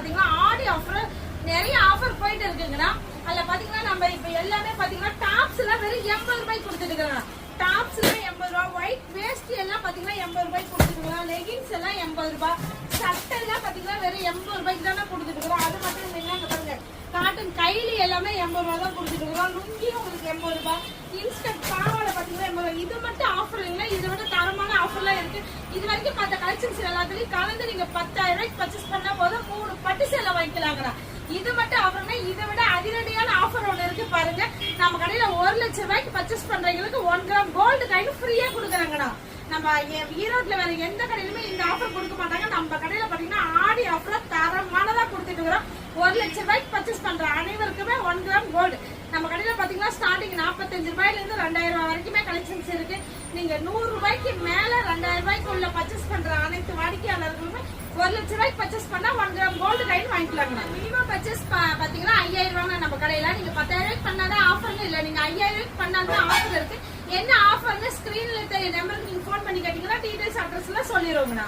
பாத்தீங்கன்னா ஆடி ஆஃபர் நிறைய ஆஃபர் போயிட்டு இருக்குங்கண்ணா. அதுல பாத்தீங்கன்னா நம்ம இப்ப எல்லாமே பாத்தீங்கன்னா டாப்ஸ் எல்லாம் வெறும் 80 ரூபாய்க்கு கொடுத்துட்டு இருக்காங்க. டாப்ஸ் எல்லாம் 80 ரூபாய், ஒயிட் வேஸ்ட் எல்லாம் பாத்தீங்கன்னா 80 ரூபாய்க்கு கொடுத்துட்டு இருக்காங்க. லெகின்ஸ் எல்லாம் 80 ரூபாய், சட்டை எல்லாம் பாத்தீங்கன்னா வெறும் 80 ரூபாய்க்கு தானே கொடுத்துட்டு இருக்கோம். அது மட்டும் இல்லைங்க பாருங்க, காட்டன் கைலி எல்லாமே 80 ரூபாய் தான் கொடுத்துட்டு இருக்கோம். லுங்கியும் உங்களுக்கு 80 ரூபாய், இன்ஸ்டன்ட் பாவாடை பாத்தீங்கன்னா 80 ரூபாய். இது மட்டும் ஆஃபர் இல்லைங்களா, இதை விட தரமான ஆஃபர்லாம் இருக்கு. இது வரைக்கும் பார்த்த கலெக்ஷன்ஸ் எல்லாத்துலயும் கலந்து நீங்க 10,000 ரூபாய்க்கு பர்ச்சேஸ் பண்ணா போதும் 3 பட்டு சேலை வாங்கிக்கலாங்கண்ணா. இது மட்டும் ஆஃபர்னா இதை விட அதிரடியான ஆஃபர் ஒண்ணு இருக்கு பாருங்க. நம்ம கடையில 1 லட்சம் ரூபாய்க்கு பர்ச்சேஸ் பண்றவங்களுக்கு 1 கிராம் கோல்டு காயின் ஃப்ரீயா கொடுக்குறாங்கண்ணா. நம்ம ஈரோட்ல வேற எந்த கடையிலுமே இந்த ஆஃபர் கொடுக்க மாட்டாங்க. நம்ம கடையில பாத்தீங்கன்னா ஆடி ஆஃபர் தரமானதா கொடுத்துட்டு இருக்கிறோம். 1 லட்சம் ரூபாய்க்கு பர்ச்சேஸ் பண்ற அனைவருக்குமே 1 கிராம் கோல்டு. நம்ம கடையில பாத்தீங்கன்னா ஸ்டார்டிங் 45 ரூபாயில இருந்து 2000 ரூபாய் வரைக்குமே கலெக்ஷன்ஸ் இருக்கு. நீங்க 100 ரூபாய்க்கு மேல 2000 ரூபாய்க்கு உள்ள பர்ச்சேஸ் பண்ற அனைத்து வாடிக்கையாளர்களுமே 1 லட்சம் ரூபாய்க்கு பர்ச்சேஸ் பண்ணா 1 கிராம் கோல்டு காயின் வாங்கிக்கலாங்க. மினிமம் பர்ச்சேஸ் பாத்தீங்கன்னா 5000 ரூபாய் நம்ம கடையில. நீங்க 10,000 ரூபாய்க்கு பண்ணாதான் ஆஃபர் இல்ல, நீங்க 5000 ரூபாய்க்கு பண்ணாதான் ஆஃபர் இருக்கு. என்ன ஆஃபர்னு ஸ்கிரீன்ல தெரிய நம்பருக்கு நீங்க போன் பண்ணி கேட்டீங்கன்னா டீடைல்ஸ் அட்ரஸ் எல்லாம் சொல்லிடுவோங்கண்ணா.